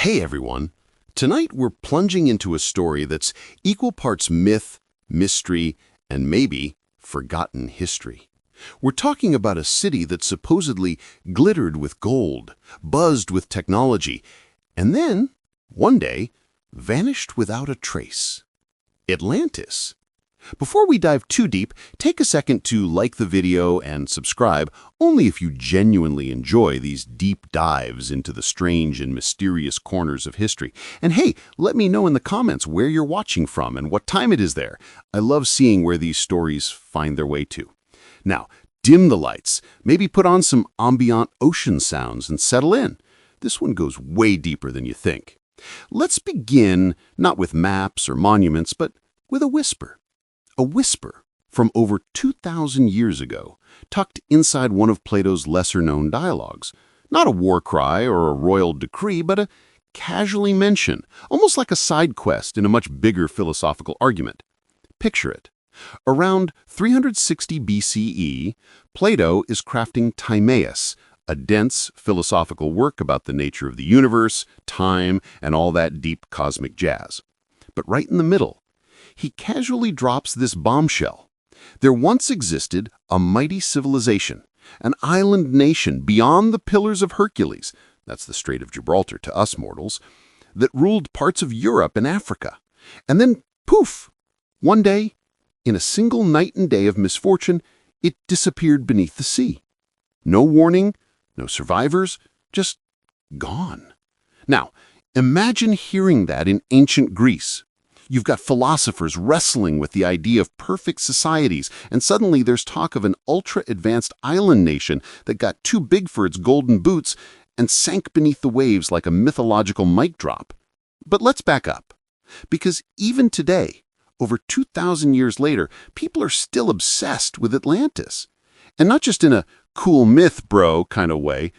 Hey everyone! Tonight we're plunging into a story that's equal parts myth, mystery, and maybe forgotten history. We're talking about a city that supposedly glittered with gold, buzzed with technology, and then, one day, vanished without a trace. Atlantis. Before we dive too deep, take a second to like the video and subscribe, only if you genuinely enjoy these deep dives into the strange and mysterious corners of history. And hey, let me know in the comments where you're watching from and what time it is there. I love seeing where these stories find their way to. Now, dim the lights, maybe put on some ambient ocean sounds and settle in. This one goes way deeper than you think. Let's begin not with maps or monuments, but with a whisper. A whisper from over 2,000 years ago, tucked inside one of Plato's lesser-known dialogues. Not a war cry or a royal decree, but a casually mention, almost like a side quest in a much bigger philosophical argument. Picture it. Around 360 BCE, Plato is crafting Timaeus, a dense philosophical work about the nature of the universe, time, and all that deep cosmic jazz. But right in the middle, he casually drops this bombshell. There once existed a mighty civilization, an island nation beyond the Pillars of Hercules, that's the Strait of Gibraltar to us mortals, that ruled parts of Europe and Africa. And then, poof, one day, in a single night and day of misfortune, it disappeared beneath the sea. No warning, no survivors, just gone. Now, imagine hearing that in ancient Greece. You've got philosophers wrestling with the idea of perfect societies, and suddenly there's talk of an ultra-advanced island nation that got too big for its golden boots and sank beneath the waves like a mythological mic drop. But let's back up, because even today, over 2,000 years later, people are still obsessed with Atlantis. And not just in a cool myth, bro kind of way.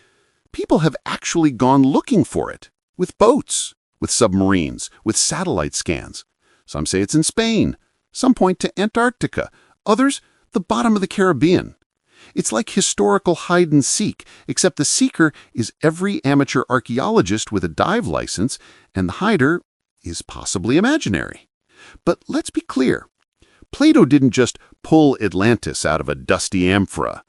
People have actually gone looking for it, with boats, with submarines, with satellite scans. Some say it's in Spain, some point to Antarctica, others the bottom of the Caribbean. It's like historical hide and seek, except the seeker is every amateur archaeologist with a dive license, and the hider is possibly imaginary. But let's be clear, Plato didn't just pull Atlantis out of a dusty amphora.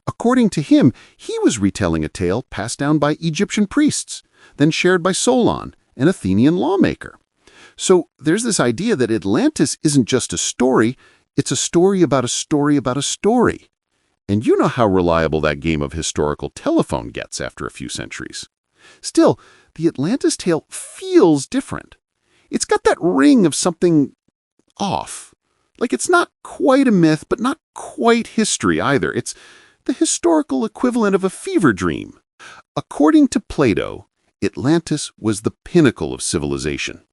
According to him, he was retelling a tale passed down by Egyptian priests, then shared by Solon, an Athenian lawmaker. So there's this idea that Atlantis isn't just a story, it's a story about a story about a story. And you know how reliable that game of historical telephone gets after a few centuries. Still, the Atlantis tale feels different. It's got that ring of something off. Like it's not quite a myth, but not quite history either. It's the historical equivalent of a fever dream. According to Plato, Atlantis was the pinnacle of civilization.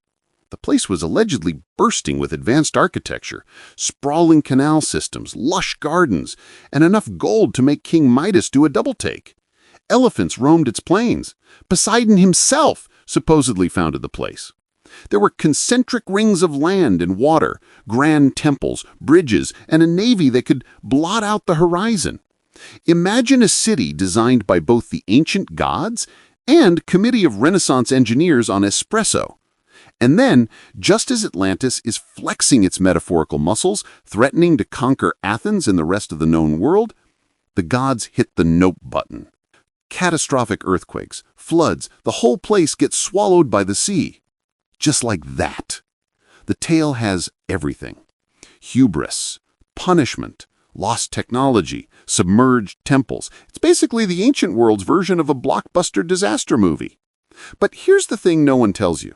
The place was allegedly bursting with advanced architecture, sprawling canal systems, lush gardens, and enough gold to make King Midas do a double-take. Elephants roamed its plains. Poseidon himself supposedly founded the place. There were concentric rings of land and water, grand temples, bridges, and a navy that could blot out the horizon. Imagine a city designed by both the ancient gods and a committee of Renaissance engineers on espresso. And then, just as Atlantis is flexing its metaphorical muscles, threatening to conquer Athens and the rest of the known world, the gods hit the nope button. Catastrophic earthquakes, floods, the whole place gets swallowed by the sea. Just like that. The tale has everything. Hubris, punishment, lost technology, submerged temples. It's basically the ancient world's version of a blockbuster disaster movie. But here's the thing no one tells you.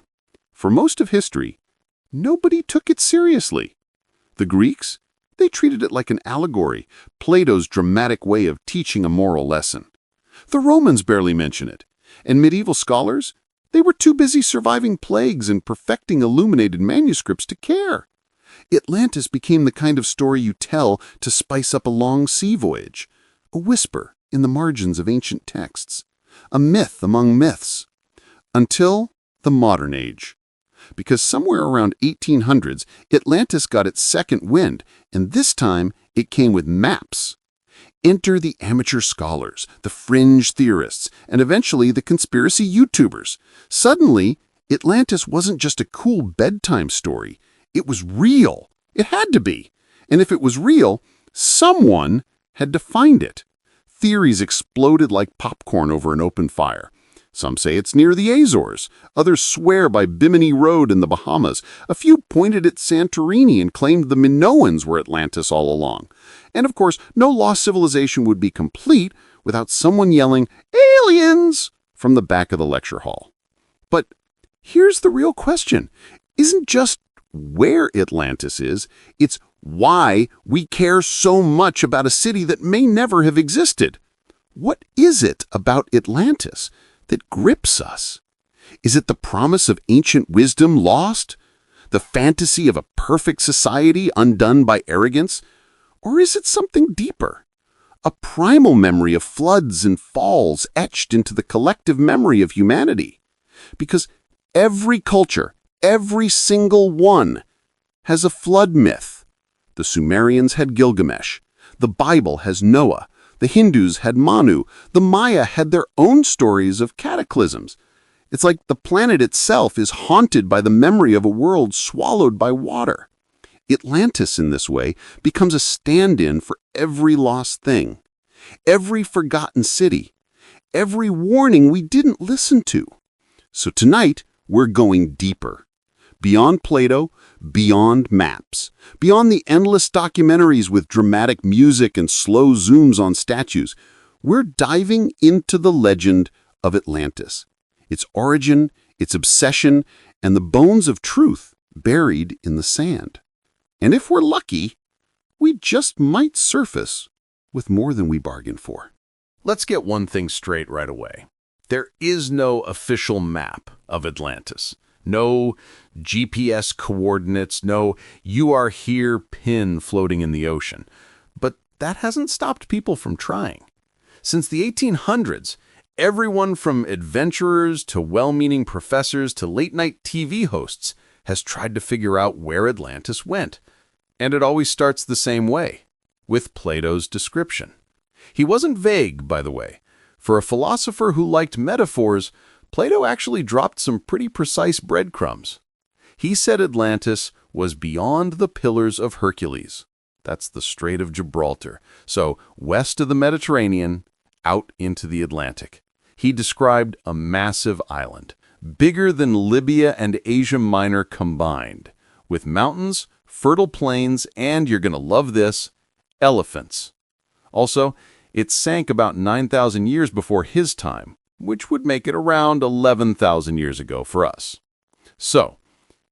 For most of history, nobody took it seriously. The Greeks, they treated it like an allegory, Plato's dramatic way of teaching a moral lesson. The Romans barely mention it, and medieval scholars, they were too busy surviving plagues and perfecting illuminated manuscripts to care. Atlantis became the kind of story you tell to spice up a long sea voyage, a whisper in the margins of ancient texts, a myth among myths, until the modern age. Because somewhere around 1800s, Atlantis got its second wind, and this time it came with maps. Enter the amateur scholars, the fringe theorists, and eventually the conspiracy YouTubers. Suddenly, Atlantis wasn't just a cool bedtime story. It was real. It had to be. And if it was real, someone had to find it. Theories exploded like popcorn over an open fire. Some say it's near the Azores. Others swear by Bimini Road in the Bahamas. A few pointed at Santorini and claimed the Minoans were Atlantis all along. And of course, no lost civilization would be complete without someone yelling, "Aliens!" from the back of the lecture hall. But here's the real question. Isn't just where Atlantis is, it's why we care so much about a city that may never have existed. What is it about Atlantis that grips us? Is it the promise of ancient wisdom lost? The fantasy of a perfect society undone by arrogance? Or is it something deeper? A primal memory of floods and falls etched into the collective memory of humanity? Because every culture, every single one, has a flood myth. The Sumerians had Gilgamesh. The Bible has Noah. The Hindus had Manu. The Maya had their own stories of cataclysms. It's like the planet itself is haunted by the memory of a world swallowed by water. Atlantis, in this way, becomes a stand-in for every lost thing, every forgotten city, every warning we didn't listen to. So tonight, we're going deeper. Beyond Plato, beyond maps, beyond the endless documentaries with dramatic music and slow zooms on statues, we're diving into the legend of Atlantis, its origin, its obsession, and the bones of truth buried in the sand. And if we're lucky, we just might surface with more than we bargained for. Let's get one thing straight right away. There is no official map of Atlantis. No GPS coordinates, no "you are here" pin floating in the ocean. But that hasn't stopped people from trying. Since the 1800s, everyone from adventurers to well-meaning professors to late-night TV hosts has tried to figure out where Atlantis went. And it always starts the same way, with Plato's description. He wasn't vague, by the way. For a philosopher who liked metaphors, Plato actually dropped some pretty precise breadcrumbs. He said Atlantis was beyond the Pillars of Hercules. That's the Strait of Gibraltar. So west of the Mediterranean, out into the Atlantic. He described a massive island, bigger than Libya and Asia Minor combined, with mountains, fertile plains, and, you're going to love this, elephants. Also, it sank about 9,000 years before his time, which would make it around 11,000 years ago for us. So,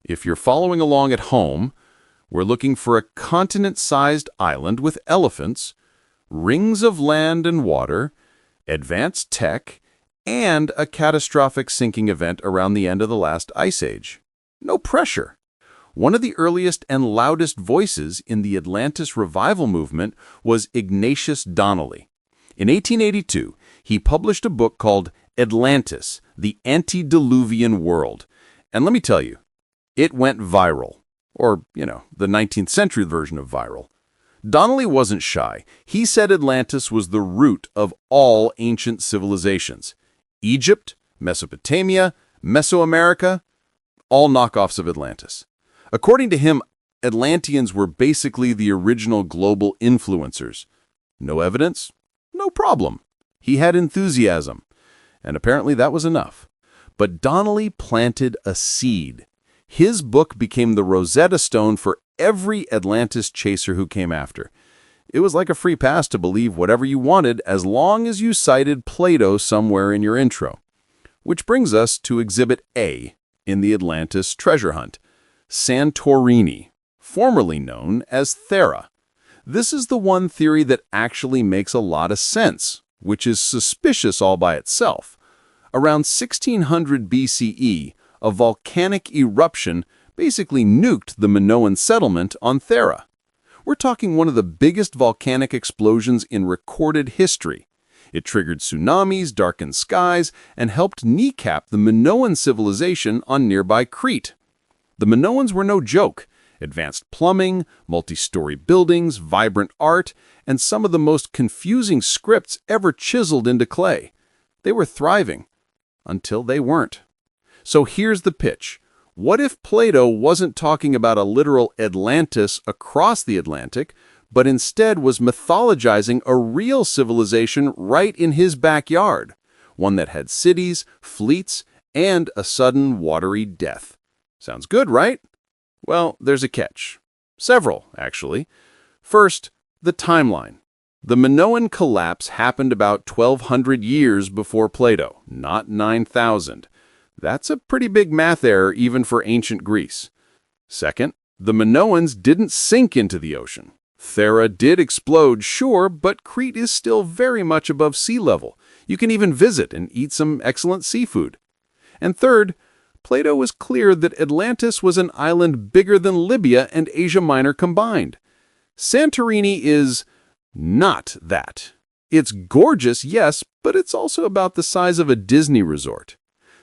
if you're following along at home, we're looking for a continent-sized island with elephants, rings of land and water, advanced tech, and a catastrophic sinking event around the end of the last ice age. No pressure. One of the earliest and loudest voices in the Atlantis revival movement was Ignatius Donnelly. In 1882, he published a book called Atlantis, the Antediluvian World. And let me tell you, it went viral. Or, the 19th century version of viral. Donnelly wasn't shy. He said Atlantis was the root of all ancient civilizations. Egypt, Mesopotamia, Mesoamerica, all knockoffs of Atlantis. According to him, Atlanteans were basically the original global influencers. No evidence? No problem. He had enthusiasm, and apparently that was enough. But Donnelly planted a seed. His book became the Rosetta Stone for every Atlantis chaser who came after. It was like a free pass to believe whatever you wanted as long as you cited Plato somewhere in your intro. Which brings us to Exhibit A in the Atlantis treasure hunt, Santorini, formerly known as Thera. This is the one theory that actually makes a lot of sense, which is suspicious all by itself. Around 1600 BCE, a volcanic eruption basically nuked the Minoan settlement on Thera. We're talking one of the biggest volcanic explosions in recorded history. It triggered tsunamis, darkened skies, and helped kneecap the Minoan civilization on nearby Crete. The Minoans were no joke, Advanced plumbing, multi-story buildings, vibrant art, and some of the most confusing scripts ever chiseled into clay. They were thriving, until they weren't. So here's the pitch. What if Plato wasn't talking about a literal Atlantis across the Atlantic, but instead was mythologizing a real civilization right in his backyard, one that had cities, fleets, and a sudden watery death? Sounds good, right? Well, there's a catch. Several, actually. First, the timeline. The Minoan collapse happened about 1,200 years before Plato, not 9,000. That's a pretty big math error even for ancient Greece. Second, the Minoans didn't sink into the ocean. Thera did explode, sure, but Crete is still very much above sea level. You can even visit and eat some excellent seafood. And third, Plato was clear that Atlantis was an island bigger than Libya and Asia Minor combined. Santorini is not that. It's gorgeous, yes, but it's also about the size of a Disney resort.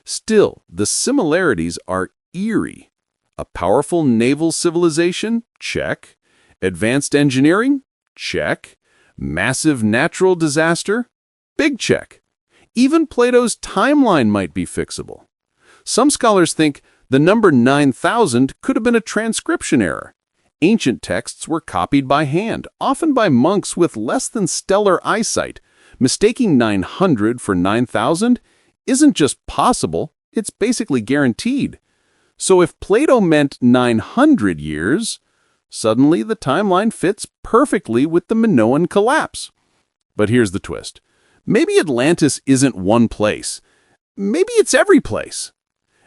Still, the similarities are eerie. A powerful naval civilization? Check. Advanced engineering? Check. Massive natural disaster? Big check. Even Plato's timeline might be fixable. Some scholars think the number 9,000 could have been a transcription error. Ancient texts were copied by hand, often by monks with less than stellar eyesight. Mistaking 900 for 9,000 isn't just possible, it's basically guaranteed. So if Plato meant 900 years, suddenly the timeline fits perfectly with the Minoan collapse. But here's the twist. Maybe Atlantis isn't one place. Maybe it's every place.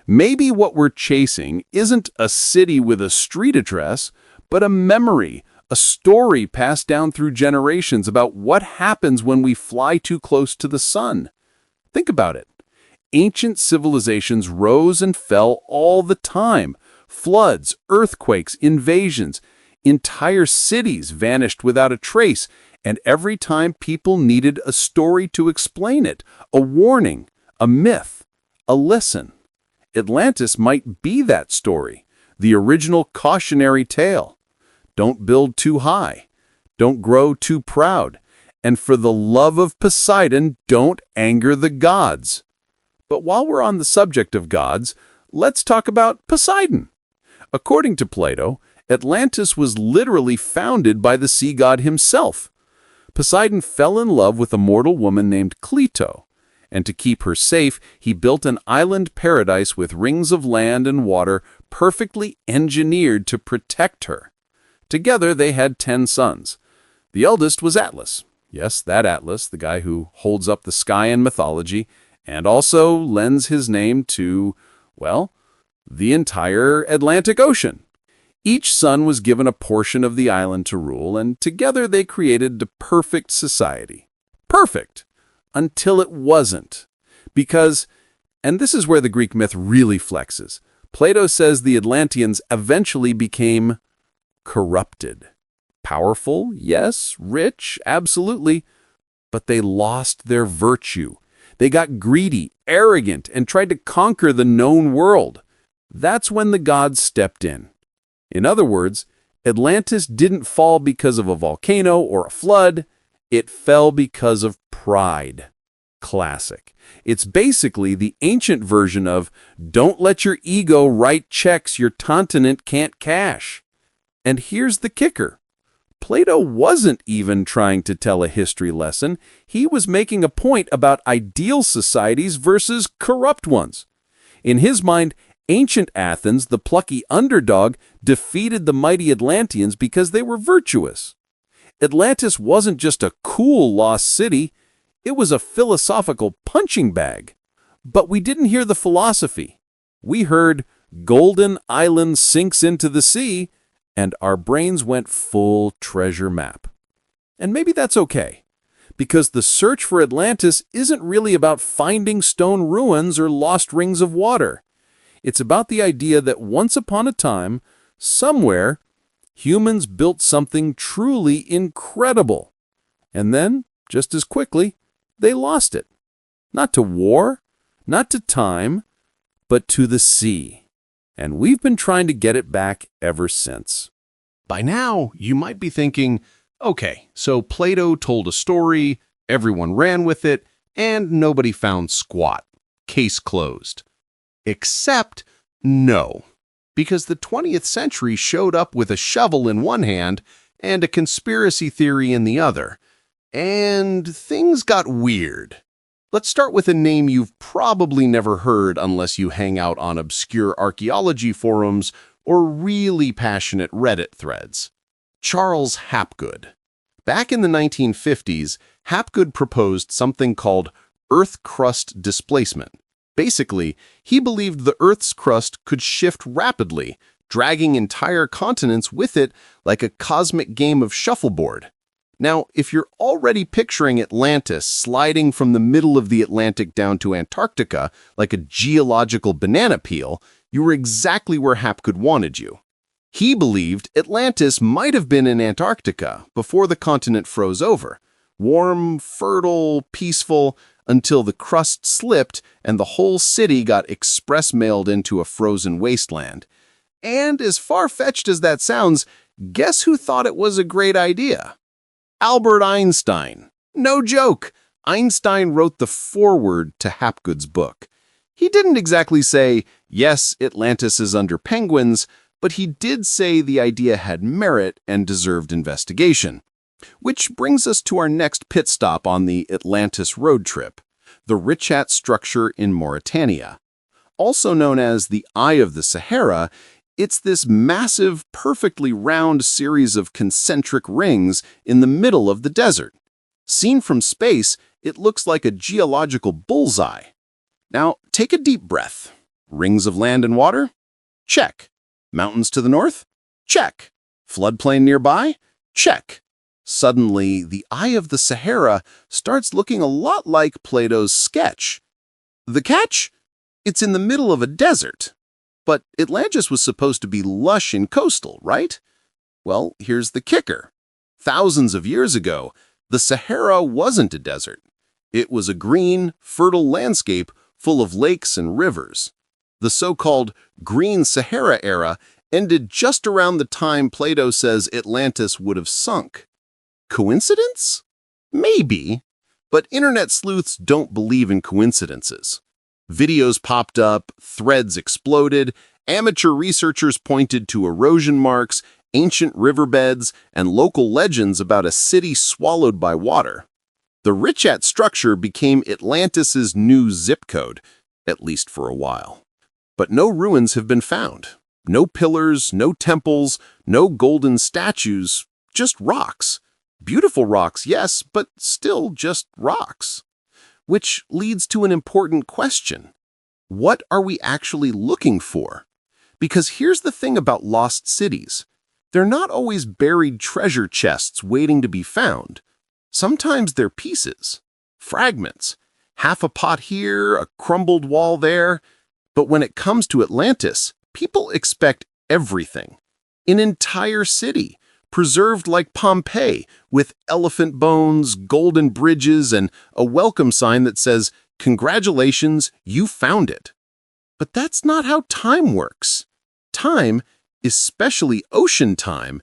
Maybe what we're chasing isn't a city with a street address, but a memory, a story passed down through generations about what happens when we fly too close to the sun. Think about it. Ancient civilizations rose and fell all the time. Floods, earthquakes, invasions. Entire cities vanished without a trace, and every time people needed a story to explain it, a warning, a myth, a lesson. Atlantis might be that story, the original cautionary tale. Don't build too high. Don't grow too proud. And for the love of Poseidon, don't anger the gods. But while we're on the subject of gods, let's talk about Poseidon. According to Plato, Atlantis was literally founded by the sea god himself. Poseidon fell in love with a mortal woman named Cleito, and to keep her safe, he built an island paradise with rings of land and water perfectly engineered to protect her. Together, they had 10 sons. The eldest was Atlas. Yes, that Atlas, the guy who holds up the sky in mythology, and also lends his name to, well, the entire Atlantic Ocean. Each son was given a portion of the island to rule, and together they created the perfect society. Perfect! Until it wasn't. Because, and this is where the Greek myth really flexes, Plato says the Atlanteans eventually became corrupted. Powerful, yes, rich, absolutely, but they lost their virtue. They got greedy, arrogant, and tried to conquer the known world. That's when the gods stepped in. In other words, Atlantis didn't fall because of a volcano or a flood. It fell because of pride. Classic. It's basically the ancient version of don't let your ego write checks your continent can't cash. And here's the kicker. Plato wasn't even trying to tell a history lesson. He was making a point about ideal societies versus corrupt ones. In his mind, ancient Athens, the plucky underdog, defeated the mighty Atlanteans because they were virtuous. Atlantis wasn't just a cool lost city, it was a philosophical punching bag. But we didn't hear the philosophy. We heard, Golden Island sinks into the sea, and our brains went full treasure map. And maybe that's okay, because the search for Atlantis isn't really about finding stone ruins or lost rings of water. It's about the idea that once upon a time, somewhere, humans built something truly incredible. And then, just as quickly, they lost it. Not to war, not to time, but to the sea. and we've been trying to get it back ever since. By now, you might be thinking, okay, so Plato told a story, everyone ran with it, and nobody found squat. Case closed. Except, no. Because the 20th century showed up with a shovel in one hand and a conspiracy theory in the other. And things got weird. Let's start with a name you've probably never heard unless you hang out on obscure archaeology forums or really passionate Reddit threads. Charles Hapgood. Back in the 1950s, Hapgood proposed something called Earth crust displacement. Basically, he believed the Earth's crust could shift rapidly, dragging entire continents with it like a cosmic game of shuffleboard. Now, if you're already picturing Atlantis sliding from the middle of the Atlantic down to Antarctica like a geological banana peel, you were exactly where Hapgood wanted you. He believed Atlantis might have been in Antarctica before the continent froze over. Warm, fertile, peaceful, until the crust slipped and the whole city got express-mailed into a frozen wasteland. And as far-fetched as that sounds, guess who thought it was a great idea? Albert Einstein. No joke. Einstein wrote the foreword to Hapgood's book. He didn't exactly say, yes, Atlantis is under penguins, but he did say the idea had merit and deserved investigation. Which brings us to our next pit stop on the Atlantis road trip, the Richat structure in Mauritania. Also known as the Eye of the Sahara, it's this massive, perfectly round series of concentric rings in the middle of the desert. Seen from space, it looks like a geological bullseye. Now, take a deep breath. Rings of land and water? Check. Mountains to the north? Check. Floodplain nearby? Check. Suddenly, the Eye of the Sahara starts looking a lot like Plato's sketch. The catch? It's in the middle of a desert. But Atlantis was supposed to be lush and coastal, right? Well, here's the kicker. Thousands of years ago, the Sahara wasn't a desert. It was a green, fertile landscape full of lakes and rivers. The so-called Green Sahara era ended just around the time Plato says Atlantis would have sunk. Coincidence? Maybe, but internet sleuths don't believe in coincidences. Videos popped up, threads exploded, amateur researchers pointed to erosion marks, ancient riverbeds, and local legends about a city swallowed by water. The Richat structure became Atlantis's new zip code, at least for a while. But no ruins have been found. No pillars, no temples, no golden statues, just rocks. Beautiful rocks, yes, but still just rocks. Which leads to an important question. What are we actually looking for? Because here's the thing about lost cities. They're not always buried treasure chests waiting to be found. Sometimes they're pieces, fragments, half a pot here, a crumbled wall there. But when it comes to Atlantis, people expect everything. An entire city, preserved like Pompeii, with elephant bones, golden bridges, and a welcome sign that says, "Congratulations, you found it." But that's not how time works. Time, especially ocean time,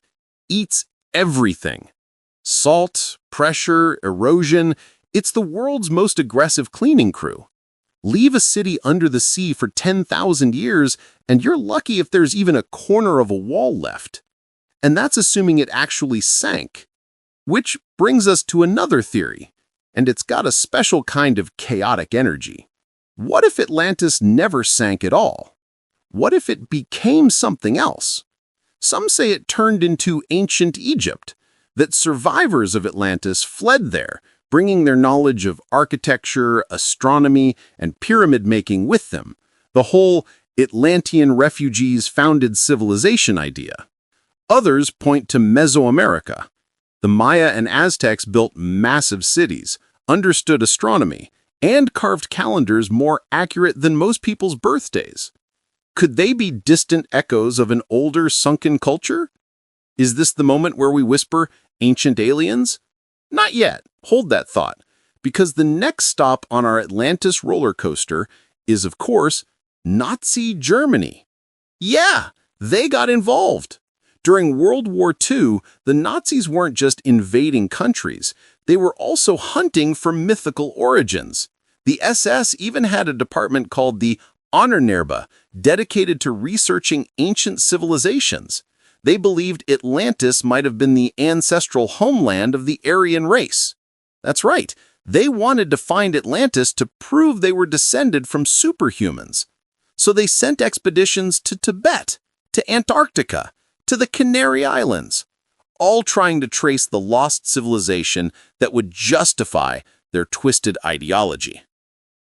eats everything. Salt, pressure, erosion, it's the world's most aggressive cleaning crew. Leave a city under the sea for 10,000 years, and you're lucky if there's even a corner of a wall left. And that's assuming it actually sank. Which brings us to another theory, and it's got a special kind of chaotic energy. What if Atlantis never sank at all? What if it became something else? Some say it turned into ancient Egypt, that survivors of Atlantis fled there, bringing their knowledge of architecture, astronomy, and pyramid making with them, the whole Atlantean refugees founded civilization idea. Others point to Mesoamerica. The Maya and Aztecs built massive cities, understood astronomy, and carved calendars more accurate than most people's birthdays. Could they be distant echoes of an older sunken culture? Is this the moment where we whisper, ancient aliens? Not yet. Hold that thought, because the next stop on our Atlantis roller coaster is, of course, Nazi Germany. Yeah, they got involved. During World War II, the Nazis weren't just invading countries, they were also hunting for mythical origins. The SS even had a department called the Honornerbe, dedicated to researching ancient civilizations. They believed Atlantis might have been the ancestral homeland of the Aryan race. That's right, they wanted to find Atlantis to prove they were descended from superhumans. So they sent expeditions to Tibet, to Antarctica, to the Canary Islands, all trying to trace the lost civilization that would justify their twisted ideology.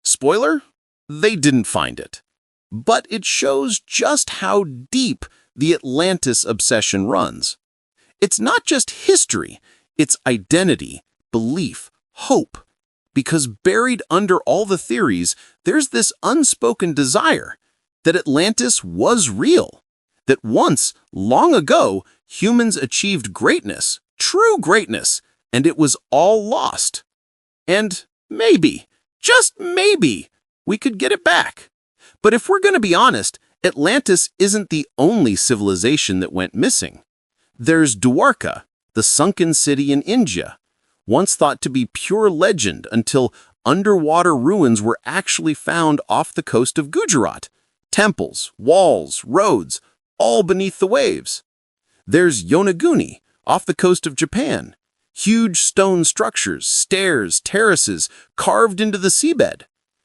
Spoiler? They didn't find it. But it shows just how deep the Atlantis obsession runs. It's not just history, it's identity, belief, hope. Because buried under all the theories, there's this unspoken desire that Atlantis was real, that once, long ago, humans achieved greatness, true greatness, and it was all lost. And maybe, just maybe, we could get it back. But if we're going to be honest, Atlantis isn't the only civilization that went missing. There's Dwarka, the sunken city in India, once thought to be pure legend until underwater ruins were actually found off the coast of Gujarat. Temples, walls, roads, all beneath the waves. There's Yonaguni, off the coast of Japan. Huge stone structures, stairs, terraces, carved into the seabed.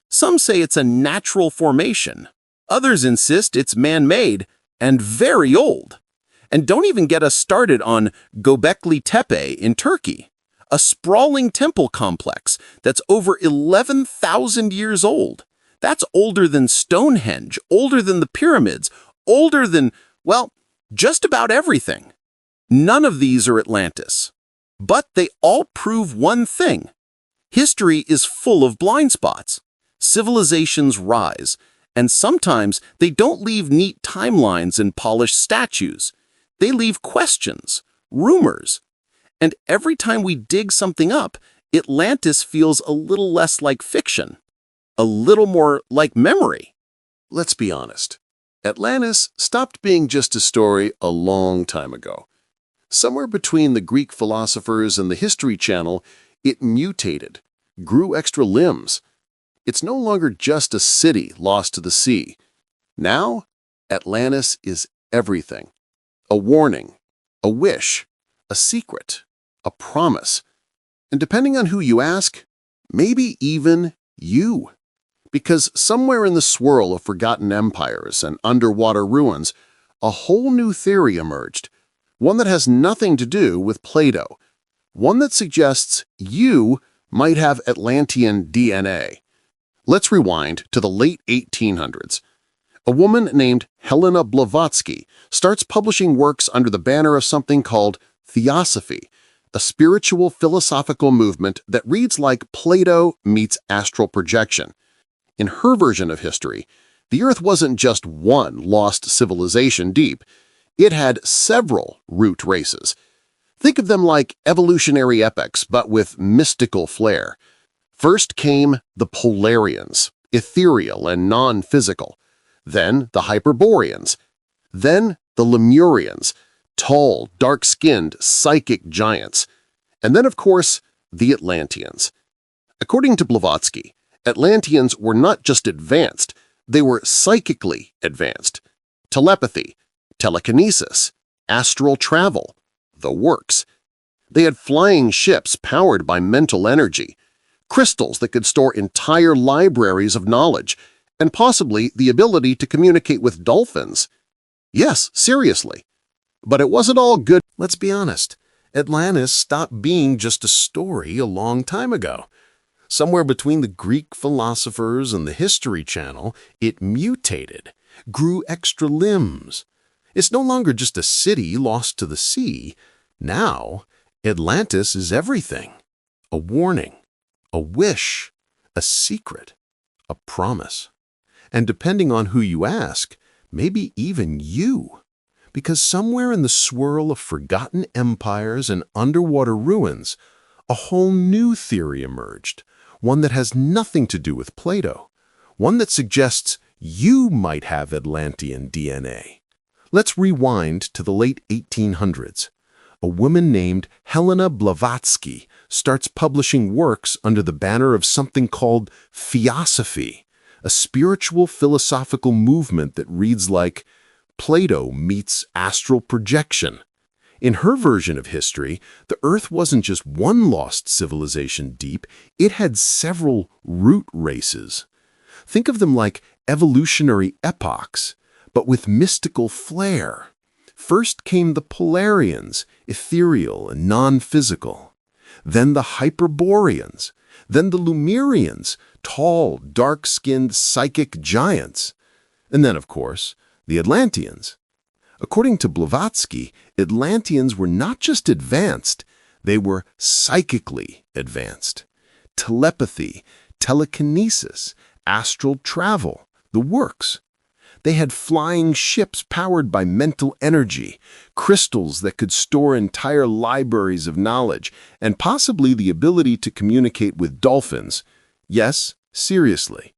Some say it's a natural formation. Others insist it's man-made and very old. And don't even get us started on Göbekli Tepe in Turkey, a sprawling temple complex that's over 11,000 years old. That's older than Stonehenge, older than the pyramids, older than, well, just about everything. None of these are Atlantis. But they all prove one thing. History is full of blind spots. Civilizations rise, and sometimes they don't leave neat timelines and polished statues. They leave questions, rumors. And every time we dig something up, Atlantis feels a little less like fiction, a little more like memory. Let's be honest. Atlantis stopped being just a story a long time ago. Somewhere between the Greek philosophers and the History Channel, it mutated, grew extra limbs. It's no longer just a city lost to the sea. Now, Atlantis is everything. A warning, a wish, a secret, a promise. And depending on who you ask, maybe even you. Because somewhere in the swirl of forgotten empires and underwater ruins, a whole new theory emerged. One that has nothing to do with Plato. One that suggests you might have Atlantean DNA. Let's rewind to the late 1800s. A woman named Helena Blavatsky starts publishing works under the banner of something called Theosophy, a spiritual philosophical movement that reads like Plato meets astral projection. In her version of history, the Earth wasn't just one lost civilization deep. It had several root races. Think of them like evolutionary epics, but with mystical flair. First came the Polarians, ethereal and non-physical. Then the Hyperboreans. Then the Lemurians, tall, dark-skinned, psychic giants. And then, of course, the Atlanteans. According to Blavatsky, Atlanteans were not just advanced, they were psychically advanced. Telepathy, telekinesis, astral travel, the works. They had flying ships powered by mental energy, crystals that could store entire libraries of knowledge, and possibly the ability to communicate with dolphins. Yes, seriously. But it wasn't all good. Let's be honest, Atlantis stopped being just a story a long time ago. Somewhere between the Greek philosophers and the History Channel, it mutated, grew extra limbs. It's no longer just a city lost to the sea. Now, Atlantis is everything. A warning, a wish, a secret, a promise. And depending on who you ask, maybe even you. Because somewhere in the swirl of forgotten empires and underwater ruins, a whole new theory emerged, one that has nothing to do with Plato, one that suggests you might have Atlantean DNA. Let's rewind to the late 1800s. A woman named Helena Blavatsky starts publishing works under the banner of something called theosophy, a spiritual philosophical movement that reads like Plato meets astral projection. In her version of history, the Earth wasn't just one lost civilization deep, it had several root races. Think of them like evolutionary epochs, but with mystical flair. First came the Polarians, ethereal and non-physical. Then the Hyperboreans. Then the Lemurians, tall, dark-skinned psychic giants. And then, of course, the Atlanteans. According to Blavatsky, Atlanteans were not just advanced, they were psychically advanced. Telepathy, telekinesis, astral travel, the works. They had flying ships powered by mental energy, crystals that could store entire libraries of knowledge, and possibly the ability to communicate with dolphins. Yes, seriously.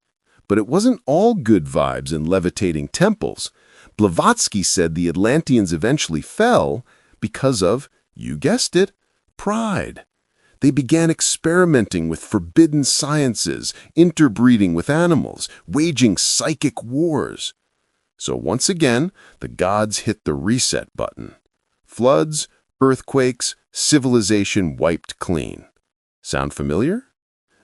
But it wasn't all good vibes and levitating temples. Blavatsky said the Atlanteans eventually fell because of, you guessed it, pride. They began experimenting with forbidden sciences, interbreeding with animals, waging psychic wars. So once again, the gods hit the reset button. Floods, earthquakes, civilization wiped clean. Sound familiar?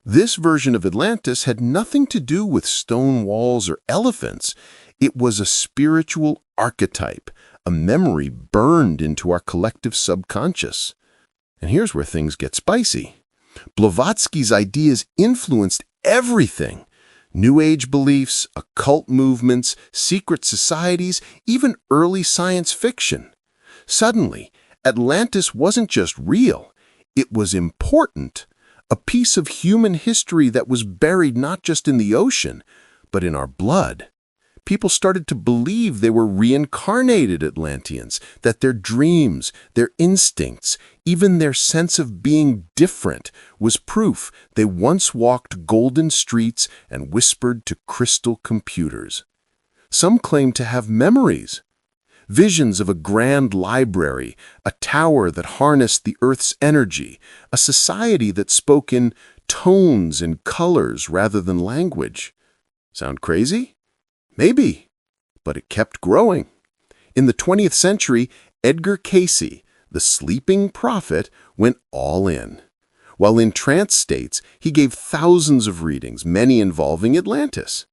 This version of Atlantis had nothing to do with stone walls or elephants. It was a spiritual archetype, a memory burned into our collective subconscious. And here's where things get spicy. Blavatsky's ideas influenced everything. New Age beliefs, occult movements, secret societies, even early science fiction. Suddenly, Atlantis wasn't just real, it was important. A piece of human history that was buried not just in the ocean, but in our blood. People started to believe they were reincarnated Atlanteans, that their dreams, their instincts, even their sense of being different was proof they once walked golden streets and whispered to crystal computers. Some claimed to have memories, visions of a grand library, a tower that harnessed the Earth's energy, a society that spoke in tones and colors rather than language. Sound crazy? Maybe, but it kept growing. In the 20th century, Edgar Cayce, the sleeping prophet, went all in. While in trance states, he gave thousands of readings, many involving Atlantis.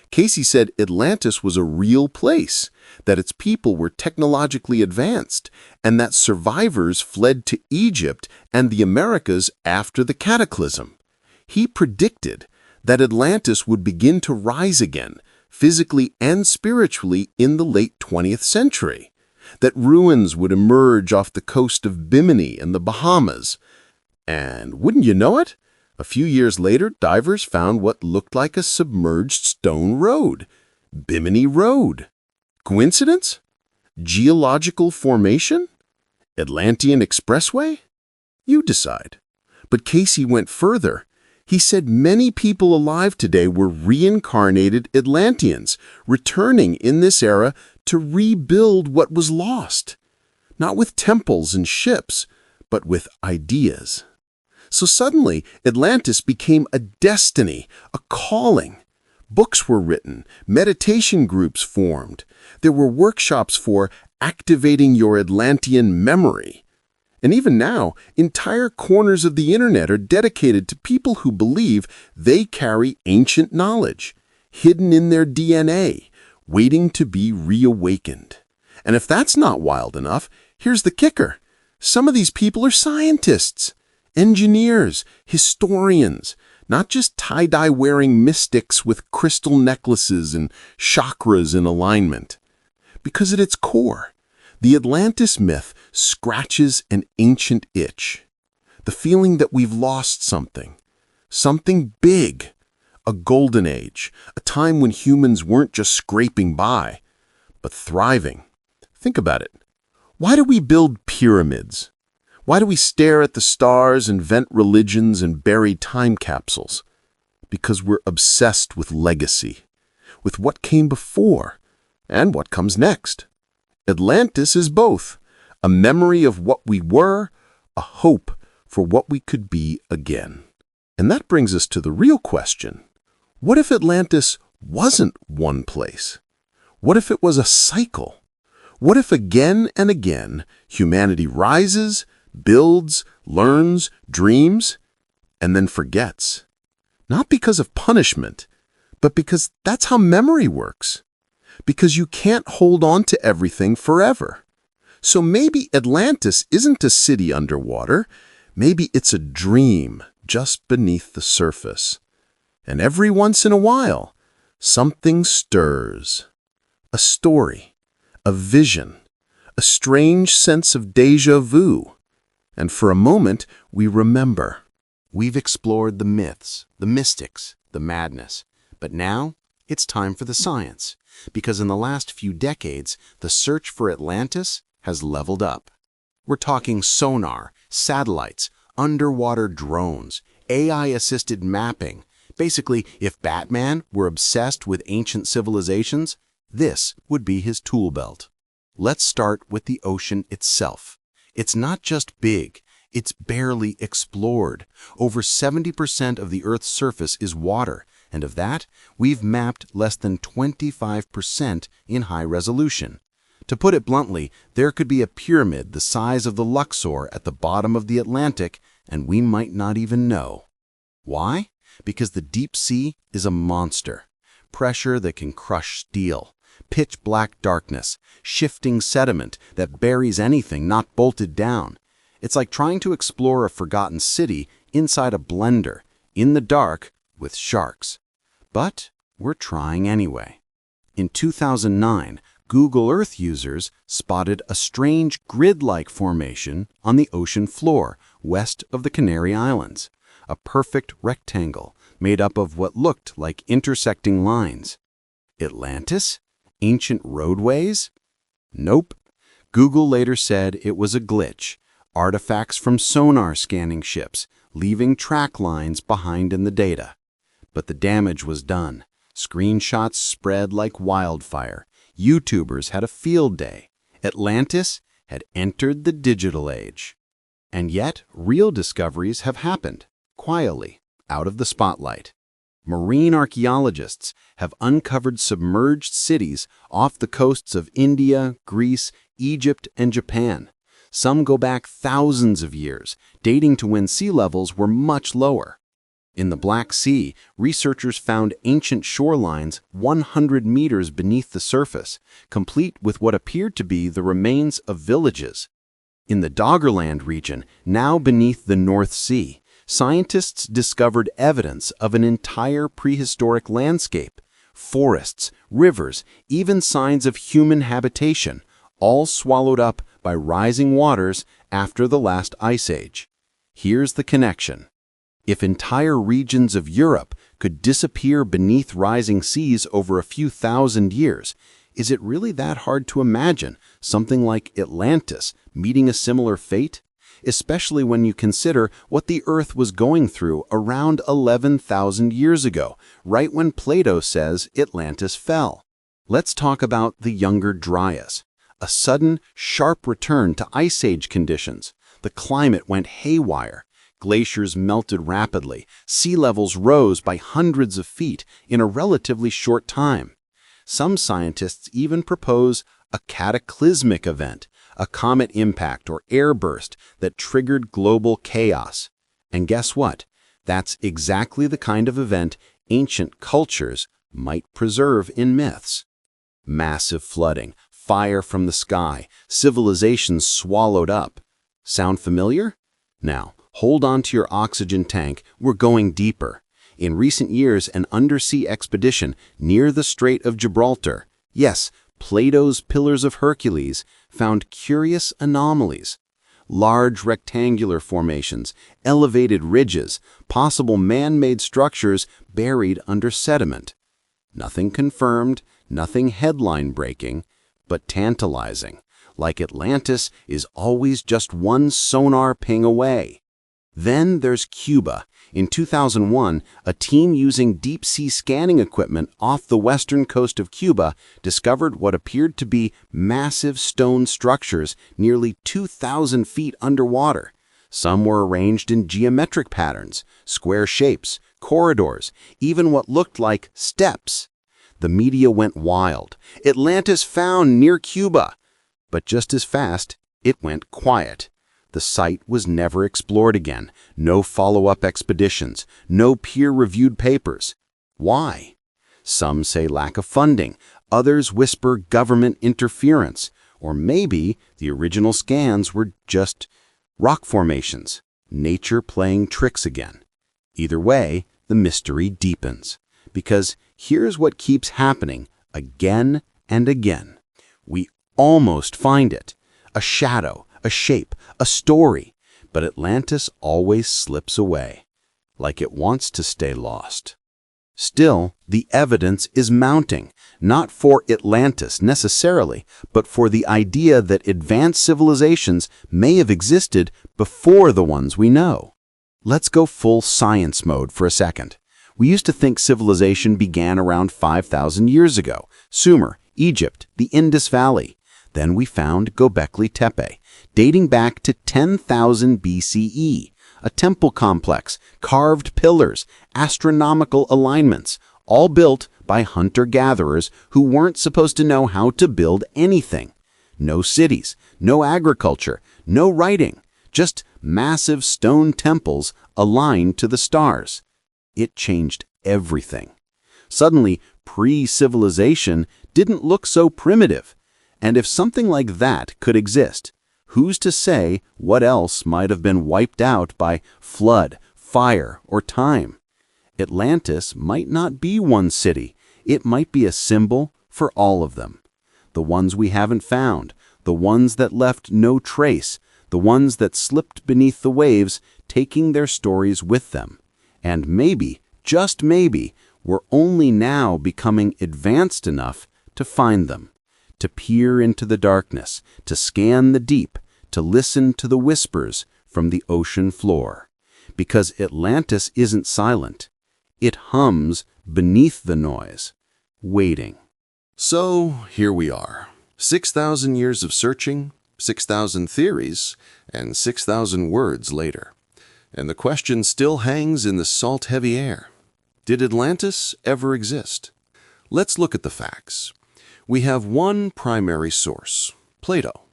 Cayce said Atlantis was a real place, that its people were technologically advanced, and that survivors fled to Egypt and the Americas after the cataclysm. He predicted that Atlantis would begin to rise again, physically and spiritually, in the late 20th century, that ruins would emerge off the coast of Bimini and the Bahamas. And wouldn't you know it, a few years later, divers found what looked like a submerged stone road, Bimini Road. Coincidence? Geological formation? Atlantean Expressway? You decide. But Cayce went further. He said many people alive today were reincarnated Atlanteans, returning in this era to rebuild what was lost. Not with temples and ships, but with ideas. So suddenly, Atlantis became a destiny, a calling. Books were written, meditation groups formed. There were workshops for activating your Atlantean memory. And even now, entire corners of the internet are dedicated to people who believe they carry ancient knowledge, hidden in their DNA, waiting to be reawakened. And if that's not wild enough, here's the kicker. Some of these people are scientists, engineers, historians, not just tie-dye wearing mystics with crystal necklaces and chakras in alignment. Because at its core, the Atlantis myth scratches an ancient itch. The feeling that we've lost something big, a golden age, a time when humans weren't just scraping by, but thriving. Think about it. Why do we build pyramids? Why do we stare at the stars, invent religions, and bury time capsules? Because we're obsessed with legacy, with what came before and what comes next. Atlantis is both a memory of what we were, a hope for what we could be again. And that brings us to the real question. What if Atlantis wasn't one place? What if it was a cycle? What if again and again humanity rises, builds, learns, dreams, and then forgets? Not because of punishment, but because that's how memory works. Because you can't hold on to everything forever. So maybe Atlantis isn't a city underwater. Maybe it's a dream just beneath the surface. And every once in a while, something stirs. A story, a vision, a strange sense of déjà vu. And for a moment, we remember. We've explored the myths, the mystics, the madness. But now, it's time for the science. Because in the last few decades, the search for Atlantis has leveled up. We're talking sonar, satellites, underwater drones, AI-assisted mapping. Basically, if Batman were obsessed with ancient civilizations, this would be his tool belt. Let's start with the ocean itself. It's not just big, it's barely explored. Over 70% of the Earth's surface is water, and of that, we've mapped less than 25% in high resolution. To put it bluntly, there could be a pyramid the size of the Luxor at the bottom of the Atlantic, and we might not even know. Why? Because the deep sea is a monster. Pressure that can crush steel, pitch-black darkness, shifting sediment that buries anything not bolted down. It's like trying to explore a forgotten city inside a blender, in the dark, with sharks. But we're trying anyway. In 2009, Google Earth users spotted a strange grid-like formation on the ocean floor west of the Canary Islands, a perfect rectangle made up of what looked like intersecting lines. Atlantis? Ancient roadways? Nope. Google later said it was a glitch, artifacts from sonar scanning ships, leaving track lines behind in the data. But the damage was done. Screenshots spread like wildfire. YouTubers had a field day. Atlantis had entered the digital age. And yet, real discoveries have happened, quietly, out of the spotlight. Marine archaeologists have uncovered submerged cities off the coasts of India, Greece, Egypt, and Japan. Some go back thousands of years, dating to when sea levels were much lower. In the Black Sea, researchers found ancient shorelines 100 meters beneath the surface, complete with what appeared to be the remains of villages. In the Doggerland region, now beneath the North Sea, scientists discovered evidence of an entire prehistoric landscape, forests, rivers, even signs of human habitation, all swallowed up by rising waters after the last ice age. Here's the connection. If entire regions of Europe could disappear beneath rising seas over a few thousand years, is it really that hard to imagine something like Atlantis meeting a similar fate? Especially when you consider what the Earth was going through around 11,000 years ago, right when Plato says Atlantis fell. Let's talk about the Younger Dryas. A sudden, sharp return to Ice Age conditions. The climate went haywire. Glaciers melted rapidly. Sea levels rose by hundreds of feet in a relatively short time. Some scientists even propose a cataclysmic event, a comet impact or airburst that triggered global chaos. And guess what? That's exactly the kind of event ancient cultures might preserve in myths. Massive flooding, fire from the sky, civilizations swallowed up. Sound familiar? Now, hold on to your oxygen tank, we're going deeper. In recent years, an undersea expedition near the Strait of Gibraltar, yes, Plato's Pillars of Hercules, found curious anomalies. Large rectangular formations, elevated ridges, possible man-made structures buried under sediment. Nothing confirmed, nothing headline-breaking, but tantalizing, like Atlantis is always just one sonar ping away. Then there's Cuba. In 2001, a team using deep-sea scanning equipment off the western coast of Cuba discovered what appeared to be massive stone structures nearly 2,000 feet underwater. Some were arranged in geometric patterns, square shapes, corridors, even what looked like steps. The media went wild. Atlantis found near Cuba. But just as fast, it went quiet. The site was never explored again. No follow-up expeditions, no peer-reviewed papers. Why? Some say lack of funding. Others whisper government interference. Or maybe the original scans were just rock formations, nature playing tricks again. Either way, the mystery deepens. Because here's what keeps happening again and again. We almost find it. A shadow, a shape, a story. But Atlantis always slips away, like it wants to stay lost. Still, the evidence is mounting, not for Atlantis necessarily, but for the idea that advanced civilizations may have existed before the ones we know. Let's go full science mode for a second. We used to think civilization began around 5,000 years ago, Sumer, Egypt, the Indus Valley. Then we found Göbekli Tepe, dating back to 10,000 BCE, a temple complex, carved pillars, astronomical alignments, all built by hunter-gatherers who weren't supposed to know how to build anything. No cities, no agriculture, no writing, just massive stone temples aligned to the stars. It changed everything. Suddenly, pre-civilization didn't look so primitive. And if something like that could exist, who's to say what else might have been wiped out by flood, fire, or time? Atlantis might not be one city. It might be a symbol for all of them. The ones we haven't found, the ones that left no trace, the ones that slipped beneath the waves, taking their stories with them. And maybe, just maybe, we're only now becoming advanced enough to find them, to peer into the darkness, to scan the deep, to listen to the whispers from the ocean floor. Because Atlantis isn't silent. It hums beneath the noise, waiting. So here we are, 6,000 years of searching, 6,000 theories, and 6,000 words later. And the question still hangs in the salt-heavy air. Did Atlantis ever exist? Let's look at the facts. We have one primary source, Plato,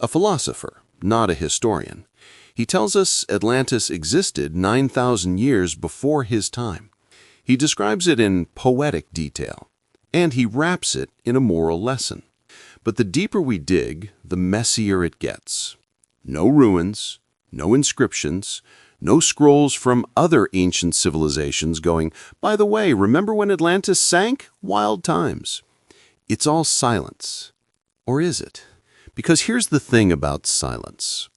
a philosopher, not a historian. He tells us Atlantis existed 9,000 years before his time. He describes it in poetic detail, and he wraps it in a moral lesson. But the deeper we dig, the messier it gets. No ruins, no inscriptions, no scrolls from other ancient civilizations going, by the way, remember when Atlantis sank? Wild times. It's all silence. Or is it? Because here's the thing about silence.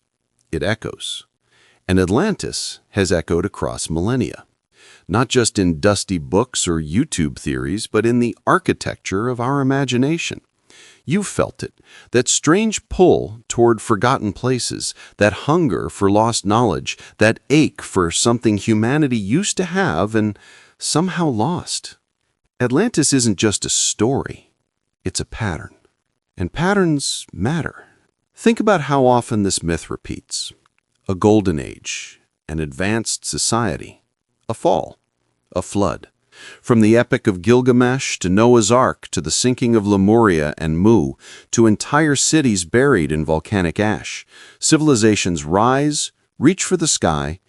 It echoes. And Atlantis has echoed across millennia. Not just in dusty books or YouTube theories, but in the architecture of our imagination. You've felt it, that strange pull toward forgotten places, that hunger for lost knowledge, that ache for something humanity used to have and somehow lost. Atlantis isn't just a story, it's a pattern. And patterns matter. Think about how often this myth repeats. A golden age, an advanced society, a fall, a flood. From the Epic of Gilgamesh to Noah's Ark to the sinking of Lemuria and Mu to entire cities buried in volcanic ash, civilizations rise, reach for the sky,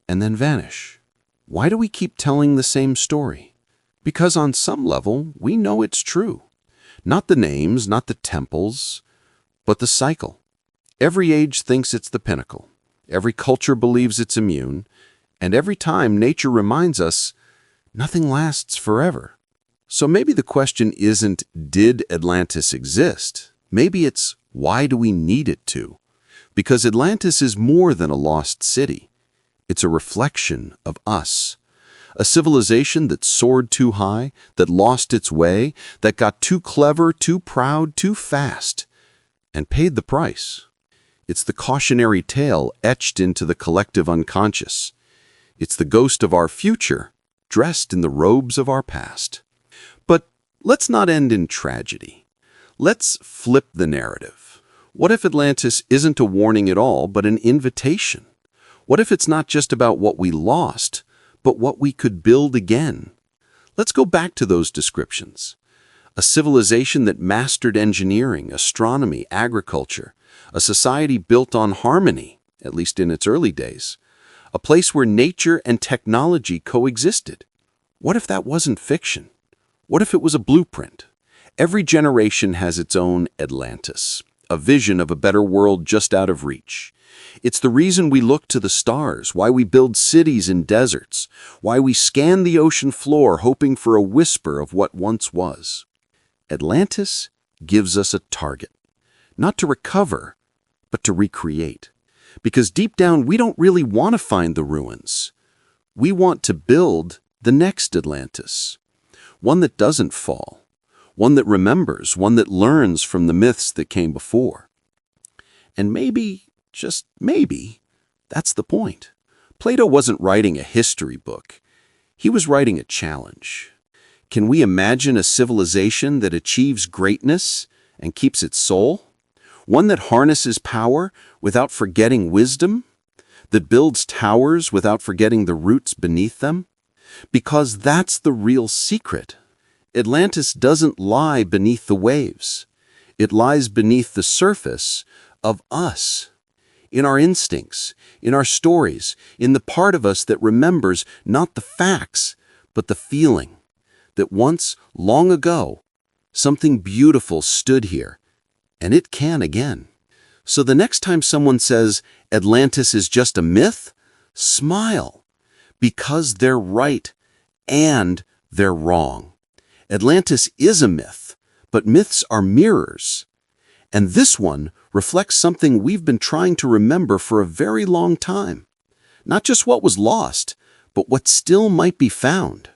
and then vanish. Why do we keep telling the same story? Because on some level, we know it's true. Not the names, not the temples, but the cycle. Every age thinks it's the pinnacle. Every culture believes it's immune. And every time nature reminds us, nothing lasts forever. So maybe the question isn't, did Atlantis exist? Maybe it's, why do we need it to? Because Atlantis is more than a lost city. It's a reflection of us. A civilization that soared too high, that lost its way, that got too clever, too proud, too fast, and paid the price. It's the cautionary tale etched into the collective unconscious. It's the ghost of our future, dressed in the robes of our past. But let's not end in tragedy. Let's flip the narrative. What if Atlantis isn't a warning at all, but an invitation? What if it's not just about what we lost, but what we could build again? Let's go back to those descriptions. A civilization that mastered engineering, astronomy, agriculture, a society built on harmony, at least in its early days, a place where nature and technology coexisted. What if that wasn't fiction? What if it was a blueprint? Every generation has its own Atlantis, a vision of a better world just out of reach. It's the reason we look to the stars, why we build cities in deserts, why we scan the ocean floor hoping for a whisper of what once was. Atlantis gives us a target, not to recover, but to recreate. Because deep down, we don't really want to find the ruins. We want to build the next Atlantis, one that doesn't fall, one that remembers, one that learns from the myths that came before. And maybe, just maybe, that's the point. Plato wasn't writing a history book. He was writing a challenge. Can we imagine a civilization that achieves greatness and keeps its soul? One that harnesses power without forgetting wisdom? That builds towers without forgetting the roots beneath them? Because that's the real secret. Atlantis doesn't lie beneath the waves. It lies beneath the surface of us. In our instincts, in our stories, in the part of us that remembers not the facts, but the feeling. That once, long ago, something beautiful stood here, and it can again. So the next time someone says Atlantis is just a myth, smile, because they're right and they're wrong. Atlantis is a myth, but myths are mirrors. And this one reflects something we've been trying to remember for a very long time. Not just what was lost, but what still might be found.